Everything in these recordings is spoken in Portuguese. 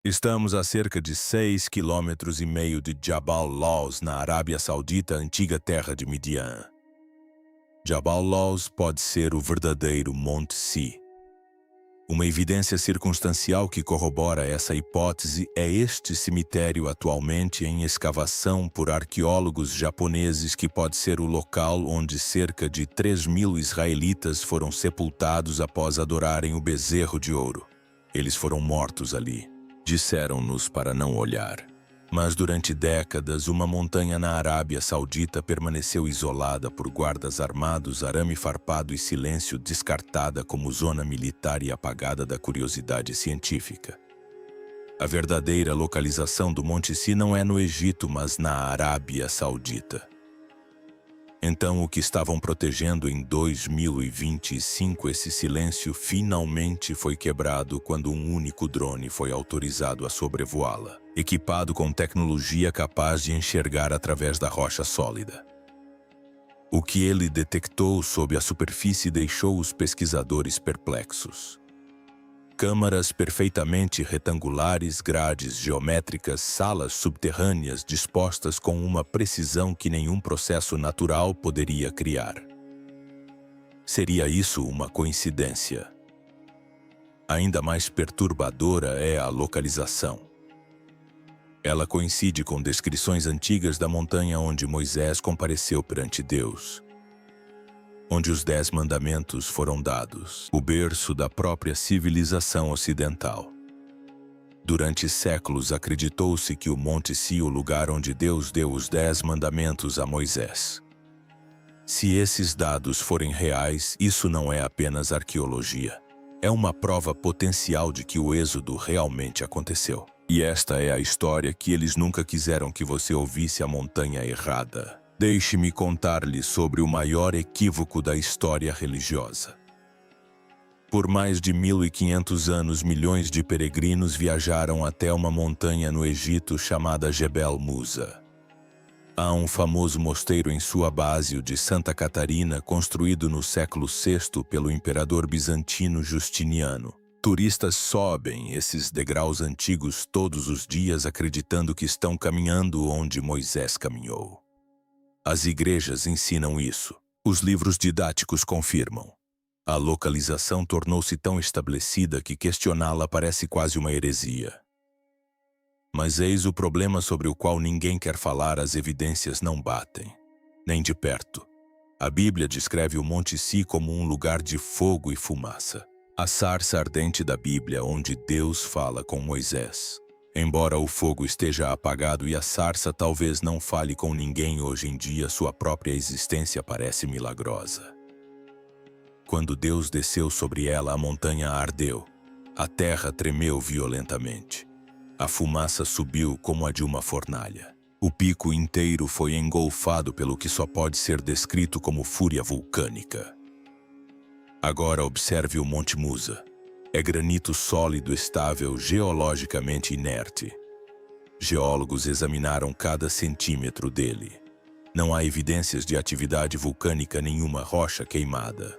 Estamos a cerca de 6,5 km de Jabal Lawz, na Arábia Saudita, antiga terra de Midian. Jabal Lawz pode ser o verdadeiro Monte Si. Uma evidência circunstancial que corrobora essa hipótese é este cemitério atualmente em escavação por arqueólogos japoneses, que pode ser o local onde cerca de 3.000 israelitas foram sepultados após adorarem o bezerro de ouro. Eles foram mortos ali. Disseram-nos para não olhar. Mas durante décadas, uma montanha na Arábia Saudita permaneceu isolada por guardas armados, arame farpado e silêncio, descartada como zona militar e apagada da curiosidade científica. A verdadeira localização do Monte Si não é no Egito, mas na Arábia Saudita. Então, o que estavam protegendo em 2025, esse silêncio finalmente foi quebrado quando um único drone foi autorizado a sobrevoá-la, equipado com tecnologia capaz de enxergar através da rocha sólida. O que ele detectou sob a superfície deixou os pesquisadores perplexos. Câmaras perfeitamente retangulares, grades geométricas, salas subterrâneas dispostas com uma precisão que nenhum processo natural poderia criar. Seria isso uma coincidência? Ainda mais perturbadora é a localização. Ela coincide com descrições antigas da montanha onde Moisés compareceu perante Deus, onde os 10 mandamentos foram dados, o berço da própria civilização ocidental. Durante séculos acreditou-se que o Monte Si, o lugar onde Deus deu os 10 mandamentos a Moisés. Se esses dados forem reais, isso não é apenas arqueologia. É uma prova potencial de que o êxodo realmente aconteceu. E esta é a história que eles nunca quiseram que você ouvisse: a montanha errada. Deixe-me contar-lhe sobre o maior equívoco da história religiosa. Por mais de 1.500 anos, milhões de peregrinos viajaram até uma montanha no Egito chamada Jebel Musa. Há um famoso mosteiro em sua base, o de Santa Catarina, construído no século VI pelo imperador bizantino Justiniano. Turistas sobem esses degraus antigos todos os dias, acreditando que estão caminhando onde Moisés caminhou. As igrejas ensinam isso. Os livros didáticos confirmam. A localização tornou-se tão estabelecida que questioná-la parece quase uma heresia. Mas eis o problema sobre o qual ninguém quer falar: as evidências não batem, nem de perto. A Bíblia descreve o Monte Si como um lugar de fogo e fumaça. A sarça ardente da Bíblia, onde Deus fala com Moisés. Embora o fogo esteja apagado e a sarça talvez não fale com ninguém hoje em dia, sua própria existência parece milagrosa. Quando Deus desceu sobre ela, a montanha ardeu. A terra tremeu violentamente. A fumaça subiu como a de uma fornalha. O pico inteiro foi engolfado pelo que só pode ser descrito como fúria vulcânica. Agora observe o Monte Musa. É granito sólido, estável, geologicamente inerte. Geólogos examinaram cada centímetro dele. Não há evidências de atividade vulcânica, nenhuma rocha queimada.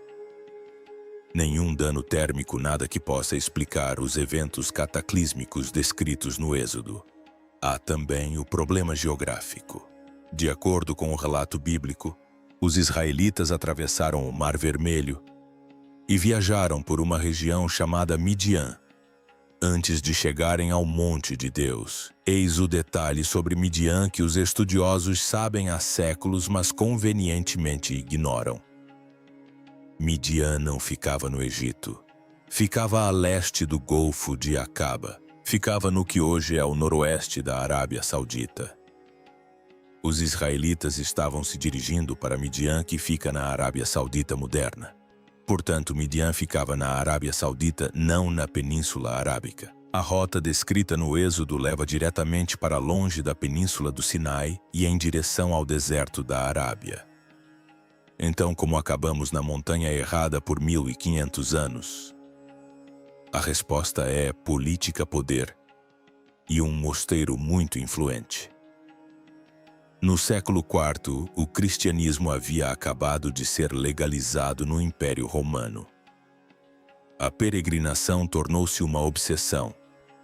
Nenhum dano térmico, nada que possa explicar os eventos cataclísmicos descritos no Êxodo. Há também o problema geográfico. De acordo com o relato bíblico, os israelitas atravessaram o Mar Vermelho e viajaram por uma região chamada Midian, antes de chegarem ao Monte de Deus. Eis o detalhe sobre Midian que os estudiosos sabem há séculos, mas convenientemente ignoram. Midian não ficava no Egito. Ficava a leste do Golfo de Acaba. Ficava no que hoje é o noroeste da Arábia Saudita. Os israelitas estavam se dirigindo para Midian, que fica na Arábia Saudita moderna. Portanto, Midian ficava na Arábia Saudita, não na Península Arábica. A rota descrita no Êxodo leva diretamente para longe da Península do Sinai e em direção ao deserto da Arábia. Então, como acabamos na montanha errada por 1.500 anos? A resposta é política, poder e um mosteiro muito influente. No século IV, o cristianismo havia acabado de ser legalizado no Império Romano. A peregrinação tornou-se uma obsessão.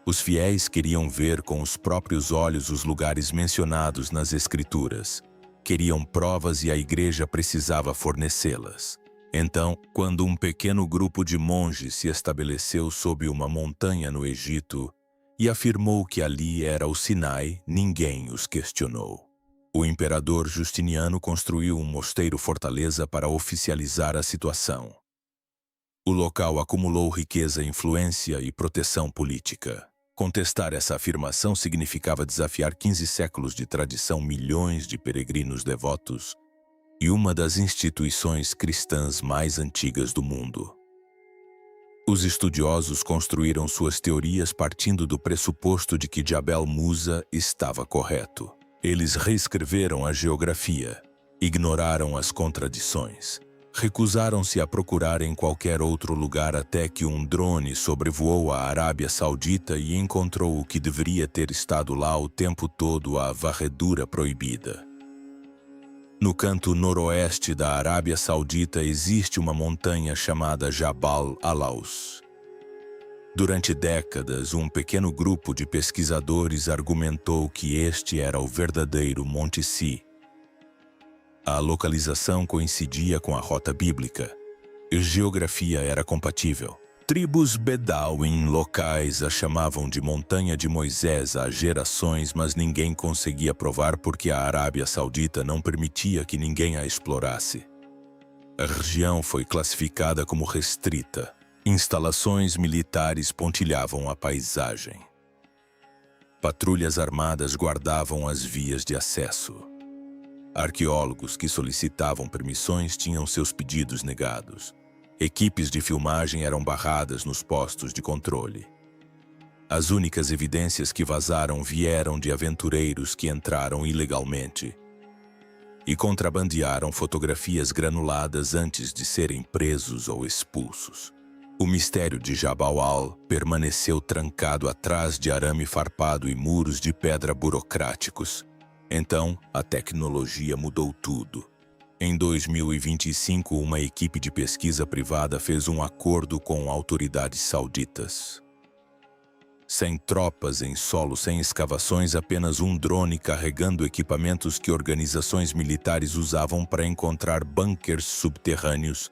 Os fiéis queriam ver com os próprios olhos os lugares mencionados nas Escrituras. Queriam provas e a igreja precisava fornecê-las. Então, quando um pequeno grupo de monges se estabeleceu sob uma montanha no Egito e afirmou que ali era o Sinai, ninguém os questionou. O imperador Justiniano construiu um mosteiro-fortaleza para oficializar a situação. O local acumulou riqueza, influência e proteção política. Contestar essa afirmação significava desafiar 15 séculos de tradição, milhões de peregrinos devotos e uma das instituições cristãs mais antigas do mundo. Os estudiosos construíram suas teorias partindo do pressuposto de que Jabal Musa estava correto. Eles reescreveram a geografia, ignoraram as contradições, recusaram-se a procurar em qualquer outro lugar até que um drone sobrevoou a Arábia Saudita e encontrou o que deveria ter estado lá o tempo todo: a varredura proibida. No canto noroeste da Arábia Saudita existe uma montanha chamada Jabal Alaus. Durante décadas, um pequeno grupo de pesquisadores argumentou que este era o verdadeiro Monte Si. A localização coincidia com a rota bíblica. A geografia era compatível. Tribos Bedouin locais a chamavam de Montanha de Moisés há gerações, mas ninguém conseguia provar porque a Arábia Saudita não permitia que ninguém a explorasse. A região foi classificada como restrita. Instalações militares pontilhavam a paisagem. Patrulhas armadas guardavam as vias de acesso. Arqueólogos que solicitavam permissões tinham seus pedidos negados. Equipes de filmagem eram barradas nos postos de controle. As únicas evidências que vazaram vieram de aventureiros que entraram ilegalmente e contrabandearam fotografias granuladas antes de serem presos ou expulsos. O mistério de Jabal Al permaneceu trancado atrás de arame farpado e muros de pedra burocráticos. Então, a tecnologia mudou tudo. Em 2025, uma equipe de pesquisa privada fez um acordo com autoridades sauditas. Sem tropas em solo, sem escavações, apenas um drone carregando equipamentos que organizações militares usavam para encontrar bunkers subterrâneos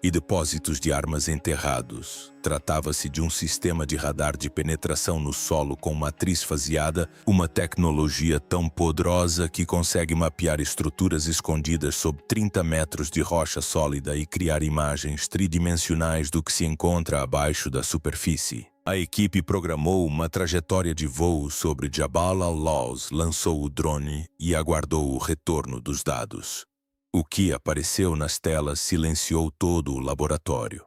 e depósitos de armas enterrados. Tratava-se de um sistema de radar de penetração no solo com matriz faseada, uma tecnologia tão poderosa que consegue mapear estruturas escondidas sob 30 metros de rocha sólida e criar imagens tridimensionais do que se encontra abaixo da superfície. A equipe programou uma trajetória de voo sobre Jabal al-Laws, lançou o drone e aguardou o retorno dos dados. O que apareceu nas telas silenciou todo o laboratório.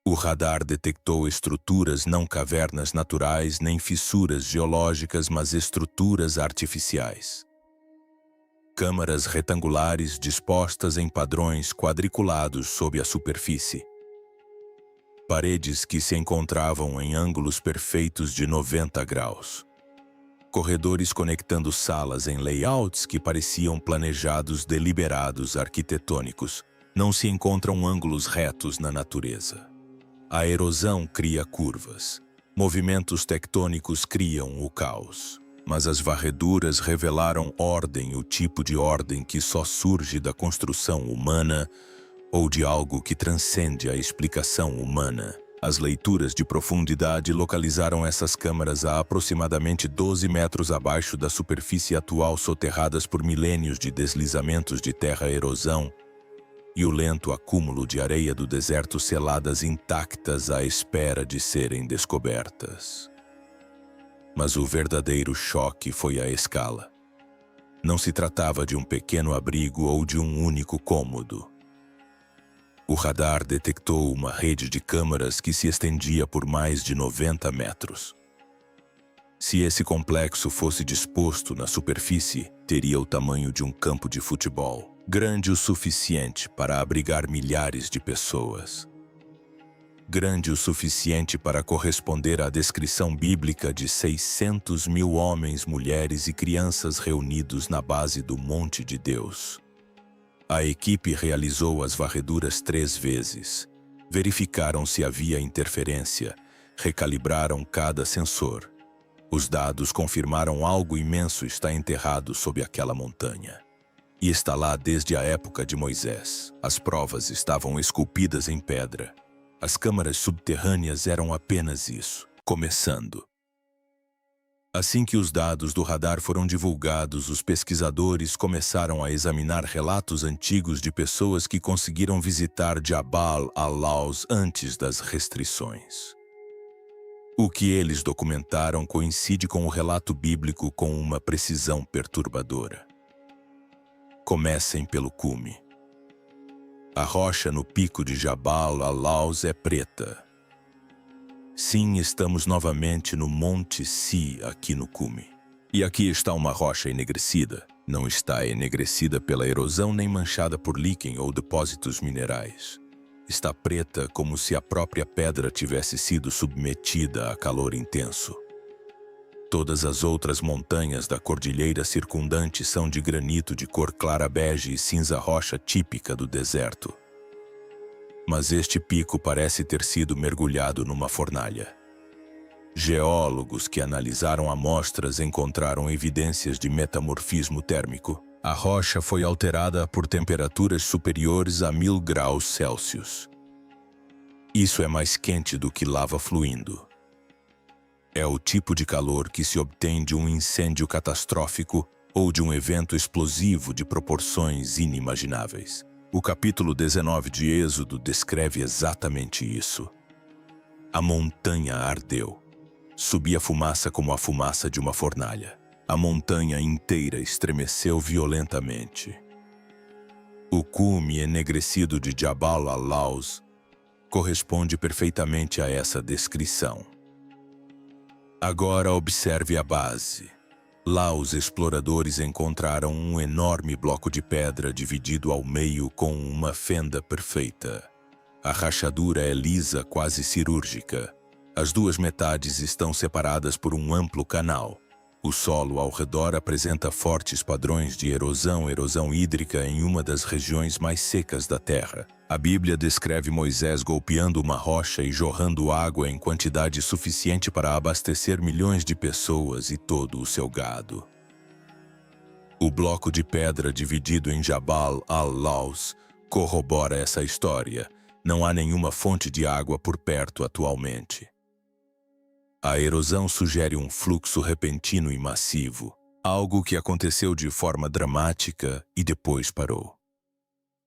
O radar detectou estruturas, não cavernas naturais nem fissuras geológicas, mas estruturas artificiais. Câmaras retangulares dispostas em padrões quadriculados sob a superfície. Paredes que se encontravam em ângulos perfeitos de 90 graus. Corredores conectando salas em layouts que pareciam planejados, deliberados, arquitetônicos. Não se encontram ângulos retos na natureza. A erosão cria curvas. Movimentos tectônicos criam o caos. Mas as varreduras revelaram ordem, o tipo de ordem que só surge da construção humana ou de algo que transcende a explicação humana. As leituras de profundidade localizaram essas câmaras a aproximadamente 12 metros abaixo da superfície atual, soterradas por milênios de deslizamentos de terra, erosão e o lento acúmulo de areia do deserto, seladas intactas à espera de serem descobertas. Mas o verdadeiro choque foi a escala. Não se tratava de um pequeno abrigo ou de um único cômodo. O radar detectou uma rede de câmaras que se estendia por mais de 90 metros. Se esse complexo fosse disposto na superfície, teria o tamanho de um campo de futebol, grande o suficiente para abrigar milhares de pessoas. Grande o suficiente para corresponder à descrição bíblica de 600 mil homens, mulheres e crianças reunidos na base do Monte de Deus. A equipe realizou as varreduras 3 vezes. Verificaram se havia interferência. Recalibraram cada sensor. Os dados confirmaram algo imenso está enterrado sob aquela montanha. E está lá desde a época de Moisés. As provas estavam esculpidas em pedra. As câmaras subterrâneas eram apenas isso, começando. Assim que os dados do radar foram divulgados, os pesquisadores começaram a examinar relatos antigos de pessoas que conseguiram visitar Jabal al-Lawz antes das restrições. O que eles documentaram coincide com o relato bíblico com uma precisão perturbadora. Comecem pelo cume. A rocha no pico de Jabal al-Lawz é preta. Sim, estamos novamente no Monte Si, aqui no cume. E aqui está uma rocha enegrecida. Não está enegrecida pela erosão nem manchada por líquen ou depósitos minerais. Está preta como se a própria pedra tivesse sido submetida a calor intenso. Todas as outras montanhas da cordilheira circundante são de granito de cor clara bege e cinza rocha típica do deserto. Mas este pico parece ter sido mergulhado numa fornalha. Geólogos que analisaram amostras encontraram evidências de metamorfismo térmico. A rocha foi alterada por temperaturas superiores a 1000 graus Celsius. Isso é mais quente do que lava fluindo. É o tipo de calor que se obtém de um incêndio catastrófico ou de um evento explosivo de proporções inimagináveis. O capítulo 19 de Êxodo descreve exatamente isso. A montanha ardeu. Subia fumaça como a fumaça de uma fornalha. A montanha inteira estremeceu violentamente. O cume enegrecido de Jabal al-Lawz corresponde perfeitamente a essa descrição. Agora observe a base. Lá os exploradores encontraram um enorme bloco de pedra dividido ao meio com uma fenda perfeita. A rachadura é lisa, quase cirúrgica. As duas metades estão separadas por um amplo canal. O solo ao redor apresenta fortes padrões de erosão hídrica em uma das regiões mais secas da Terra. A Bíblia descreve Moisés golpeando uma rocha e jorrando água em quantidade suficiente para abastecer milhões de pessoas e todo o seu gado. O bloco de pedra dividido em Jabal al-Lawz corrobora essa história. Não há nenhuma fonte de água por perto atualmente. A erosão sugere um fluxo repentino e massivo, algo que aconteceu de forma dramática e depois parou.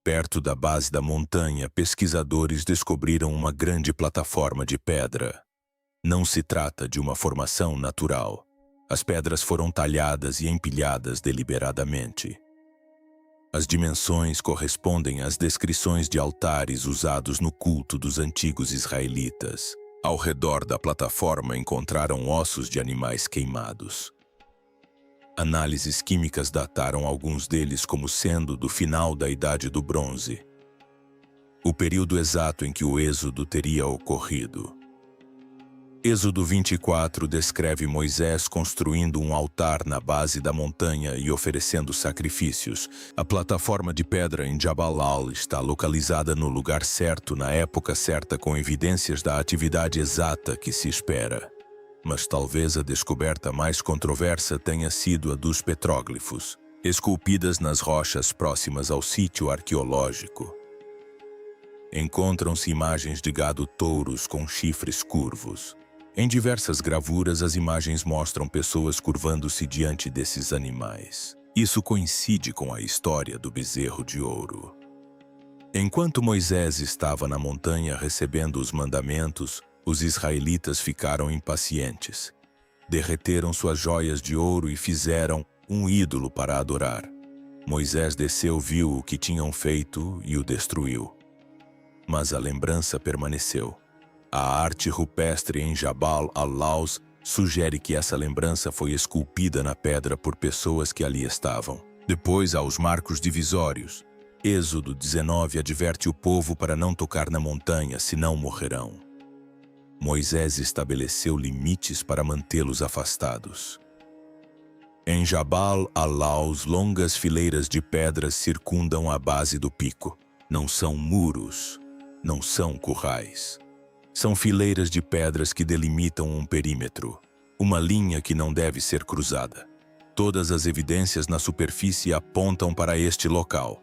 Perto da base da montanha, pesquisadores descobriram uma grande plataforma de pedra. Não se trata de uma formação natural. As pedras foram talhadas e empilhadas deliberadamente. As dimensões correspondem às descrições de altares usados no culto dos antigos israelitas. Ao redor da plataforma encontraram ossos de animais queimados. Análises químicas dataram alguns deles como sendo do final da Idade do Bronze, o período exato em que o êxodo teria ocorrido. Êxodo 24 descreve Moisés construindo um altar na base da montanha e oferecendo sacrifícios. A plataforma de pedra em Jabal al está localizada no lugar certo, na época certa, com evidências da atividade exata que se espera. Mas talvez a descoberta mais controversa tenha sido a dos petróglifos, esculpidas nas rochas próximas ao sítio arqueológico. Encontram-se imagens de gado-touros com chifres curvos. Em diversas gravuras, as imagens mostram pessoas curvando-se diante desses animais. Isso coincide com a história do bezerro de ouro. Enquanto Moisés estava na montanha recebendo os mandamentos, os israelitas ficaram impacientes. Derreteram suas joias de ouro e fizeram um ídolo para adorar. Moisés desceu, viu o que tinham feito e o destruiu. Mas a lembrança permaneceu. A arte rupestre em Jabal al-Lawz sugere que essa lembrança foi esculpida na pedra por pessoas que ali estavam. Depois há os marcos divisórios. Êxodo 19 adverte o povo para não tocar na montanha, senão morrerão. Moisés estabeleceu limites para mantê-los afastados. Em Jabal al-Lawz, longas fileiras de pedras circundam a base do pico. Não são muros, não são currais. São fileiras de pedras que delimitam um perímetro, uma linha que não deve ser cruzada. Todas as evidências na superfície apontam para este local.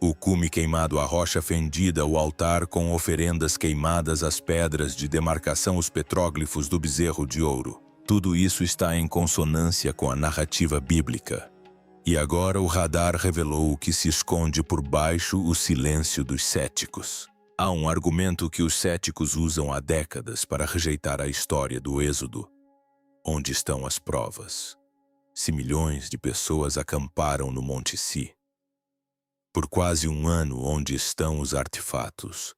O cume queimado, a rocha fendida, o altar com oferendas queimadas, as pedras de demarcação, os petróglifos do bezerro de ouro. Tudo isso está em consonância com a narrativa bíblica. E agora o radar revelou o que se esconde por baixo o silêncio dos céticos. Há um argumento que os céticos usam há décadas para rejeitar a história do Êxodo. Onde estão as provas? Se milhões de pessoas acamparam no Monte Si. Por quase um ano, onde estão os artefatos?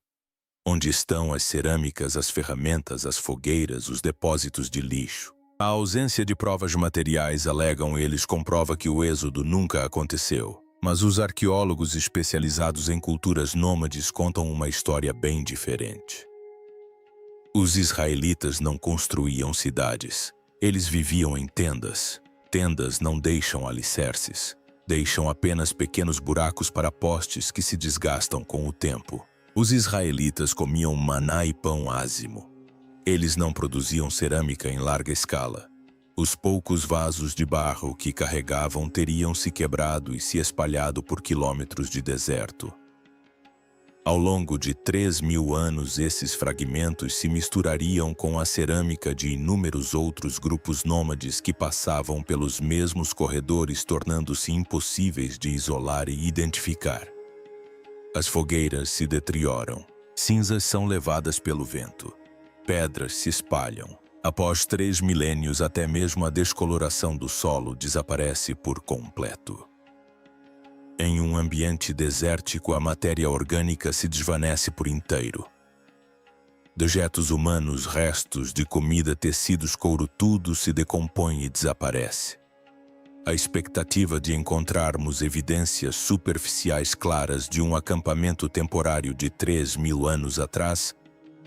Onde estão as cerâmicas, as ferramentas, as fogueiras, os depósitos de lixo? A ausência de provas materiais, alegam eles, comprova que o êxodo nunca aconteceu. Mas os arqueólogos especializados em culturas nômades contam uma história bem diferente. Os israelitas não construíam cidades. Eles viviam em tendas. Tendas não deixam alicerces. Deixam apenas pequenos buracos para postes que se desgastam com o tempo. Os israelitas comiam maná e pão ázimo. Eles não produziam cerâmica em larga escala. Os poucos vasos de barro que carregavam teriam se quebrado e se espalhado por quilômetros de deserto. Ao longo de 3.000 anos, esses fragmentos se misturariam com a cerâmica de inúmeros outros grupos nômades que passavam pelos mesmos corredores, tornando-se impossíveis de isolar e identificar. As fogueiras se deterioram. Cinzas são levadas pelo vento. Pedras se espalham. Após 3 milênios, até mesmo a descoloração do solo desaparece por completo. Em um ambiente desértico, a matéria orgânica se desvanece por inteiro. Dejetos humanos, restos de comida, tecidos, couro, tudo se decompõe e desaparece. A expectativa de encontrarmos evidências superficiais claras de um acampamento temporário de 3.000 anos atrás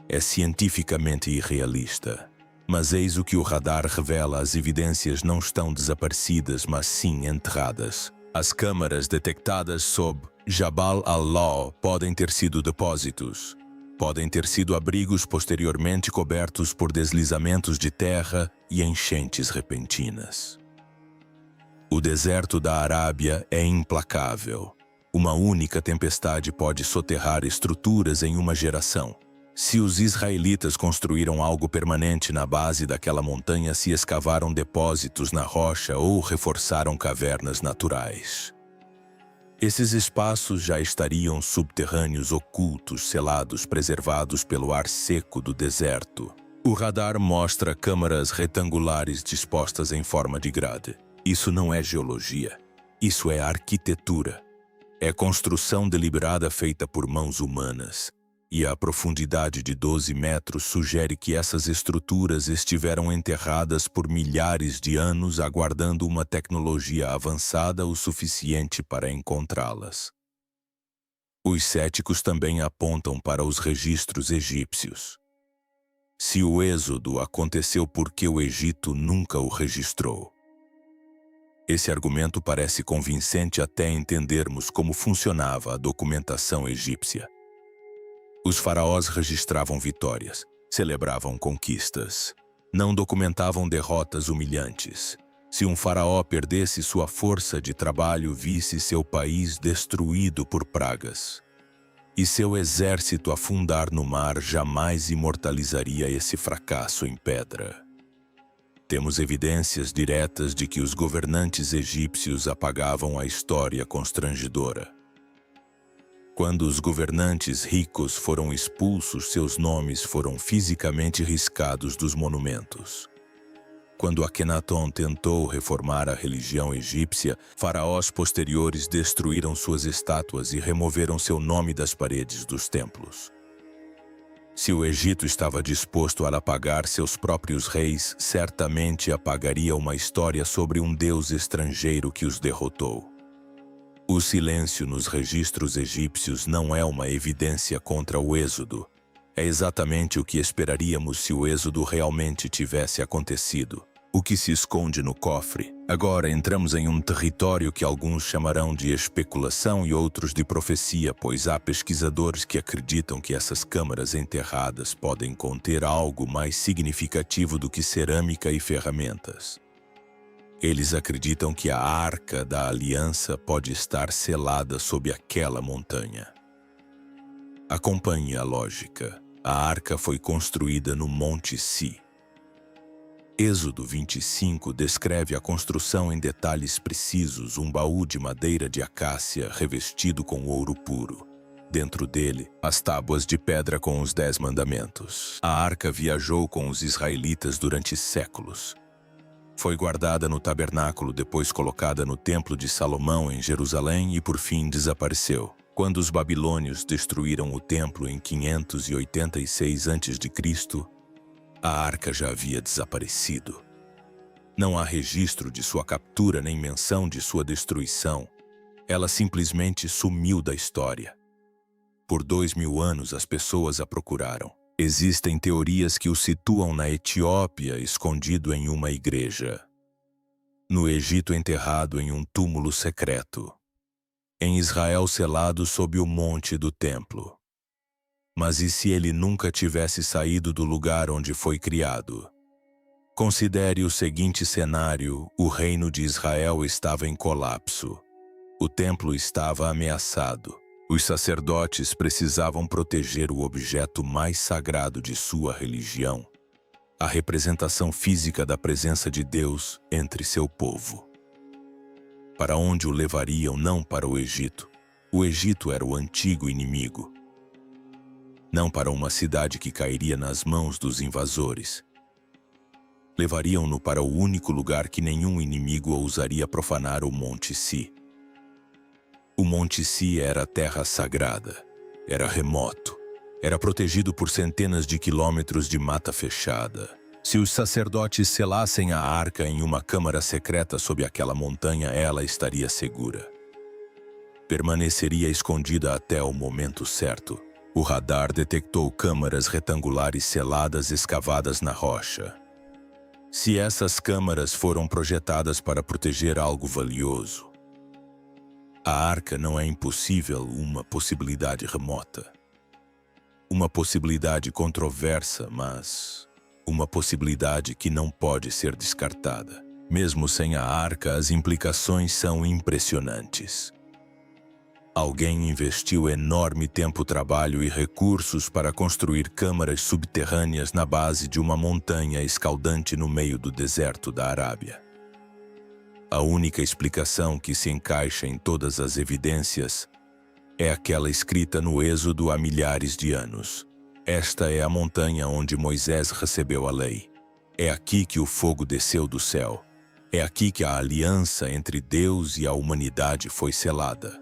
é cientificamente irrealista. Mas eis o que o radar revela: as evidências não estão desaparecidas, mas sim enterradas. As câmaras detectadas sob Jabal al-Law podem ter sido depósitos. Podem ter sido abrigos posteriormente cobertos por deslizamentos de terra e enchentes repentinas. O deserto da Arábia é implacável. Uma única tempestade pode soterrar estruturas em uma geração. Se os israelitas construíram algo permanente na base daquela montanha, se escavaram depósitos na rocha ou reforçaram cavernas naturais, esses espaços já estariam subterrâneos, ocultos, selados, preservados pelo ar seco do deserto. O radar mostra câmaras retangulares dispostas em forma de grade. Isso não é geologia. Isso é arquitetura. É construção deliberada feita por mãos humanas. E a profundidade de 12 metros sugere que essas estruturas estiveram enterradas por milhares de anos, aguardando uma tecnologia avançada o suficiente para encontrá-las. Os céticos também apontam para os registros egípcios. Se o êxodo aconteceu, por que o Egito nunca o registrou? Esse argumento parece convincente até entendermos como funcionava a documentação egípcia. Os faraós registravam vitórias, celebravam conquistas. Não documentavam derrotas humilhantes. Se um faraó perdesse sua força de trabalho, visse seu país destruído por pragas, e seu exército afundar no mar, jamais imortalizaria esse fracasso em pedra. Temos evidências diretas de que os governantes egípcios apagavam a história constrangedora. Quando os governantes ricos foram expulsos, seus nomes foram fisicamente riscados dos monumentos. Quando Akenaton tentou reformar a religião egípcia, faraós posteriores destruíram suas estátuas e removeram seu nome das paredes dos templos. Se o Egito estava disposto a apagar seus próprios reis, certamente apagaria uma história sobre um deus estrangeiro que os derrotou. O silêncio nos registros egípcios não é uma evidência contra o êxodo. É exatamente o que esperaríamos se o êxodo realmente tivesse acontecido. O que se esconde no cofre? Agora entramos em um território que alguns chamarão de especulação e outros de profecia, pois há pesquisadores que acreditam que essas câmaras enterradas podem conter algo mais significativo do que cerâmica e ferramentas. Eles acreditam que a Arca da Aliança pode estar selada sob aquela montanha. Acompanhe a lógica. A arca foi construída no Monte Si. Êxodo 25 descreve a construção em detalhes precisos, um baú de madeira de acácia revestido com ouro puro. Dentro dele, as tábuas de pedra com os 10 mandamentos. A arca viajou com os israelitas durante séculos. Foi guardada no tabernáculo, depois colocada no Templo de Salomão em Jerusalém e por fim desapareceu. Quando os babilônios destruíram o templo em 586 a.C., a arca já havia desaparecido. Não há registro de sua captura nem menção de sua destruição. Ela simplesmente sumiu da história. Por 2000 anos as pessoas a procuraram. Existem teorias que o situam na Etiópia, escondido em uma igreja. No Egito, enterrado em um túmulo secreto. Em Israel, selado sob o monte do templo. Mas e se ele nunca tivesse saído do lugar onde foi criado? Considere o seguinte cenário: o reino de Israel estava em colapso. O templo estava ameaçado. Os sacerdotes precisavam proteger o objeto mais sagrado de sua religião, a representação física da presença de Deus entre seu povo. Para onde o levariam? Não para o Egito. O Egito era o antigo inimigo. Não para uma cidade que cairia nas mãos dos invasores. Levariam-no para o único lugar que nenhum inimigo ousaria profanar: o Monte Si. O Monte Si era terra sagrada. Era remoto. Era protegido por centenas de quilômetros de mata fechada. Se os sacerdotes selassem a arca em uma câmara secreta sob aquela montanha, ela estaria segura. Permaneceria escondida até o momento certo. O radar detectou câmaras retangulares seladas escavadas na rocha. Se essas câmaras foram projetadas para proteger algo valioso, a arca não é impossível, uma possibilidade remota. Uma possibilidade controversa, mas uma possibilidade que não pode ser descartada. Mesmo sem a arca, as implicações são impressionantes. Alguém investiu enorme tempo, trabalho e recursos para construir câmaras subterrâneas na base de uma montanha escaldante no meio do deserto da Arábia. A única explicação que se encaixa em todas as evidências é aquela escrita no Êxodo há milhares de anos. Esta é a montanha onde Moisés recebeu a lei. É aqui que o fogo desceu do céu. É aqui que a aliança entre Deus e a humanidade foi selada.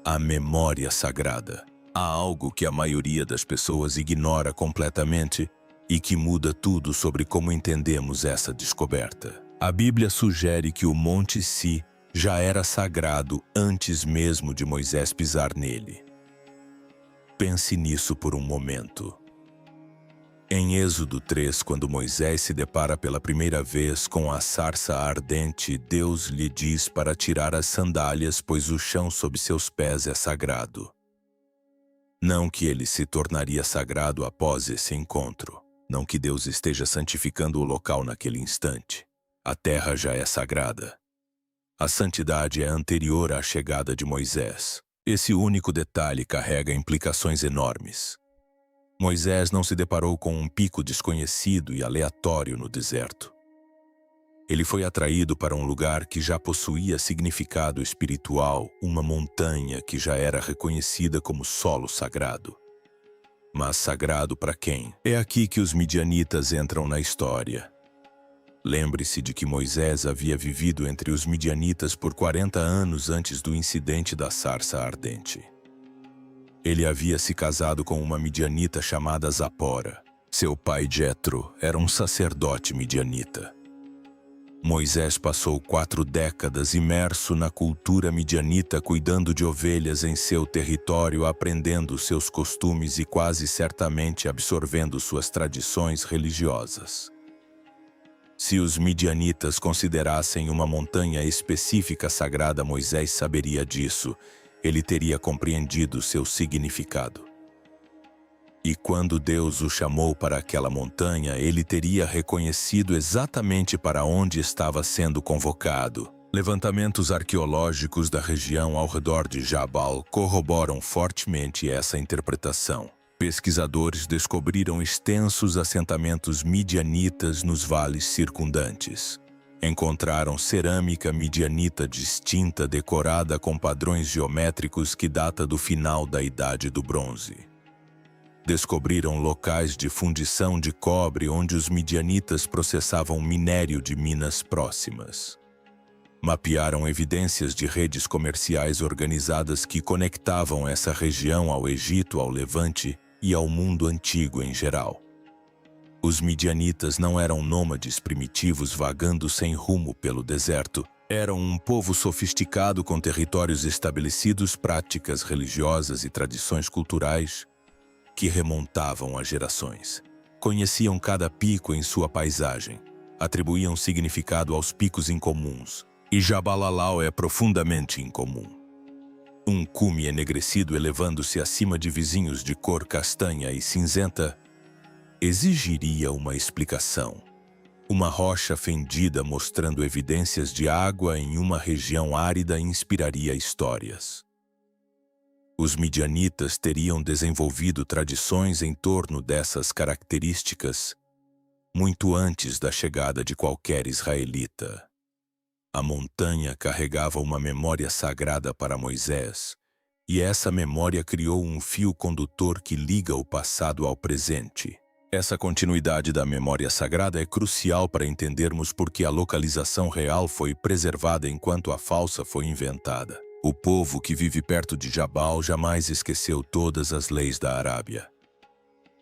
A memória sagrada. Há algo que a maioria das pessoas ignora completamente e que muda tudo sobre como entendemos essa descoberta. A Bíblia sugere que o Monte Si já era sagrado antes mesmo de Moisés pisar nele. Pense nisso por um momento. Em Êxodo 3, quando Moisés se depara pela primeira vez com a sarça ardente, Deus lhe diz para tirar as sandálias, pois o chão sob seus pés é sagrado. Não que ele se tornaria sagrado após esse encontro. Não que Deus esteja santificando o local naquele instante. A terra já é sagrada. A santidade é anterior à chegada de Moisés. Esse único detalhe carrega implicações enormes. Moisés não se deparou com um pico desconhecido e aleatório no deserto. Ele foi atraído para um lugar que já possuía significado espiritual, uma montanha que já era reconhecida como solo sagrado. Mas sagrado para quem? É aqui que os midianitas entram na história. Lembre-se de que Moisés havia vivido entre os midianitas por 40 anos antes do incidente da sarça ardente. Ele havia se casado com uma midianita chamada Zapora. Seu pai Jetro era um sacerdote midianita. Moisés passou 4 décadas imerso na cultura midianita, cuidando de ovelhas em seu território, aprendendo seus costumes e quase certamente absorvendo suas tradições religiosas. Se os midianitas considerassem uma montanha específica sagrada, Moisés saberia disso. Ele teria compreendido seu significado. E quando Deus o chamou para aquela montanha, ele teria reconhecido exatamente para onde estava sendo convocado. Levantamentos arqueológicos da região ao redor de Jabal corroboram fortemente essa interpretação. Pesquisadores descobriram extensos assentamentos midianitas nos vales circundantes. Encontraram cerâmica midianita distinta decorada com padrões geométricos que data do final da Idade do Bronze. Descobriram locais de fundição de cobre onde os midianitas processavam minério de minas próximas. Mapearam evidências de redes comerciais organizadas que conectavam essa região ao Egito, ao Levante e ao mundo antigo em geral. Os midianitas não eram nômades primitivos vagando sem rumo pelo deserto. Eram um povo sofisticado com territórios estabelecidos, práticas religiosas e tradições culturais que remontavam a gerações. Conheciam cada pico em sua paisagem, atribuíam significado aos picos incomuns, e Jabal é profundamente incomum. Um cume enegrecido elevando-se acima de vizinhos de cor castanha e cinzenta exigiria uma explicação. Uma rocha fendida mostrando evidências de água em uma região árida inspiraria histórias. Os midianitas teriam desenvolvido tradições em torno dessas características muito antes da chegada de qualquer israelita. A montanha carregava uma memória sagrada para Moisés, e essa memória criou um fio condutor que liga o passado ao presente. Essa continuidade da memória sagrada é crucial para entendermos por que a localização real foi preservada enquanto a falsa foi inventada. O povo que vive perto de Jabal jamais esqueceu todas as leis da Arábia.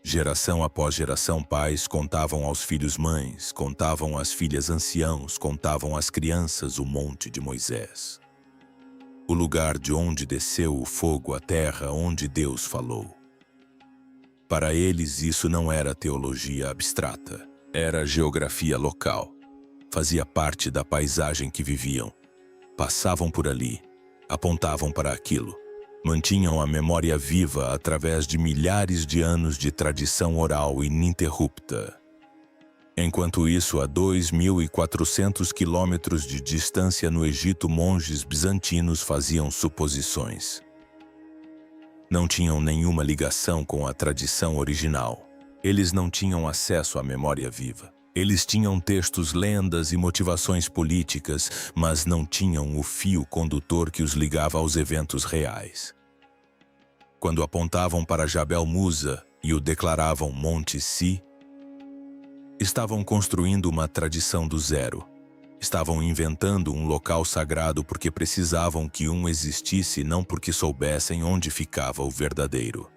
Geração após geração, pais contavam aos filhos mães, contavam às filhas anciãos, contavam às crianças o monte de Moisés. O lugar de onde desceu o fogo, a terra onde Deus falou. Para eles isso não era teologia abstrata, era geografia local. Fazia parte da paisagem que viviam. Passavam por ali, apontavam para aquilo. Mantinham a memória viva através de milhares de anos de tradição oral ininterrupta. Enquanto isso, a 2.400 quilômetros de distância no Egito, monges bizantinos faziam suposições. Não tinham nenhuma ligação com a tradição original. Eles não tinham acesso à memória viva. Eles tinham textos, lendas e motivações políticas, mas não tinham o fio condutor que os ligava aos eventos reais. Quando apontavam para Jabal Musa e o declaravam Monte Si, estavam construindo uma tradição do zero. Estavam inventando um local sagrado porque precisavam que um existisse, não porque soubessem onde ficava o verdadeiro.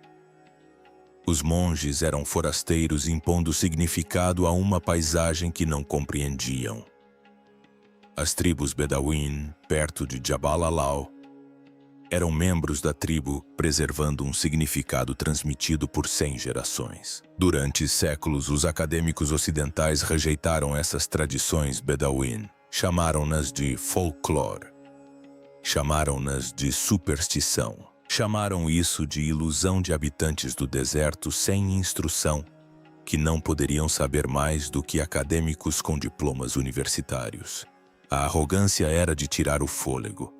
Os monges eram forasteiros impondo significado a uma paisagem que não compreendiam. As tribos Bedouin, perto de Jabal Alau, eram membros da tribo, preservando um significado transmitido por 100 gerações. Durante séculos, os acadêmicos ocidentais rejeitaram essas tradições Bedouin, chamaram-nas de folclore, chamaram-nas de superstição. Chamaram isso de ilusão de habitantes do deserto sem instrução, que não poderiam saber mais do que acadêmicos com diplomas universitários. A arrogância era de tirar o fôlego.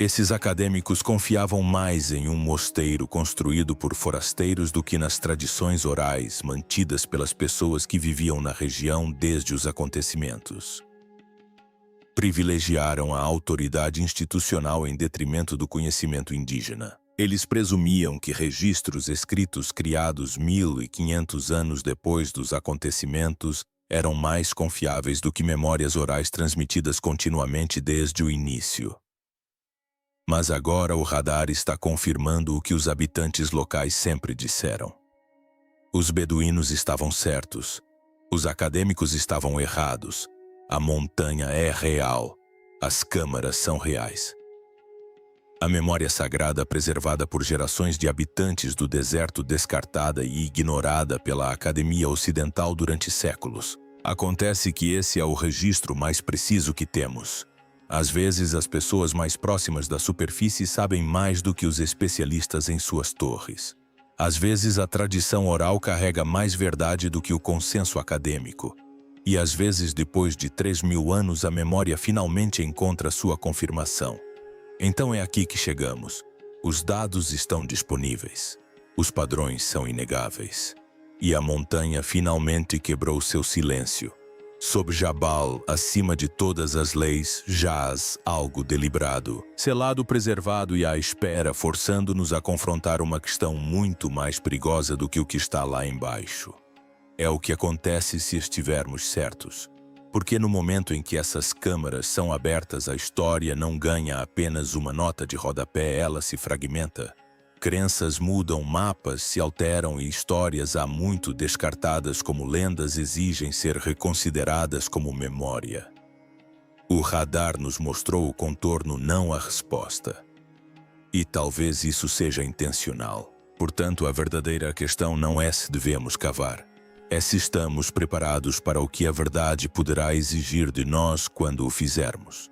Esses acadêmicos confiavam mais em um mosteiro construído por forasteiros do que nas tradições orais mantidas pelas pessoas que viviam na região desde os acontecimentos. Privilegiaram a autoridade institucional em detrimento do conhecimento indígena. Eles presumiam que registros escritos criados 1.500 anos depois dos acontecimentos eram mais confiáveis do que memórias orais transmitidas continuamente desde o início. Mas agora o radar está confirmando o que os habitantes locais sempre disseram. Os beduínos estavam certos. Os acadêmicos estavam errados. A montanha é real. As câmaras são reais. A memória sagrada preservada por gerações de habitantes do deserto, descartada e ignorada pela academia ocidental durante séculos. Acontece que esse é o registro mais preciso que temos. Às vezes, as pessoas mais próximas da superfície sabem mais do que os especialistas em suas torres. Às vezes, a tradição oral carrega mais verdade do que o consenso acadêmico. E às vezes, depois de 3.000 anos, a memória finalmente encontra sua confirmação. Então é aqui que chegamos. Os dados estão disponíveis. Os padrões são inegáveis. E a montanha finalmente quebrou seu silêncio. Sob Jabal, acima de todas as leis, jaz algo deliberado, selado, preservado e à espera, forçando-nos a confrontar uma questão muito mais perigosa do que o que está lá embaixo. É o que acontece se estivermos certos. Porque no momento em que essas câmaras são abertas, a história não ganha apenas uma nota de rodapé, ela se fragmenta. Crenças mudam, mapas se alteram e histórias há muito descartadas como lendas exigem ser reconsideradas como memória. O radar nos mostrou o contorno, não a resposta. E talvez isso seja intencional. Portanto, a verdadeira questão não é se devemos cavar. É se estamos preparados para o que a verdade poderá exigir de nós quando o fizermos.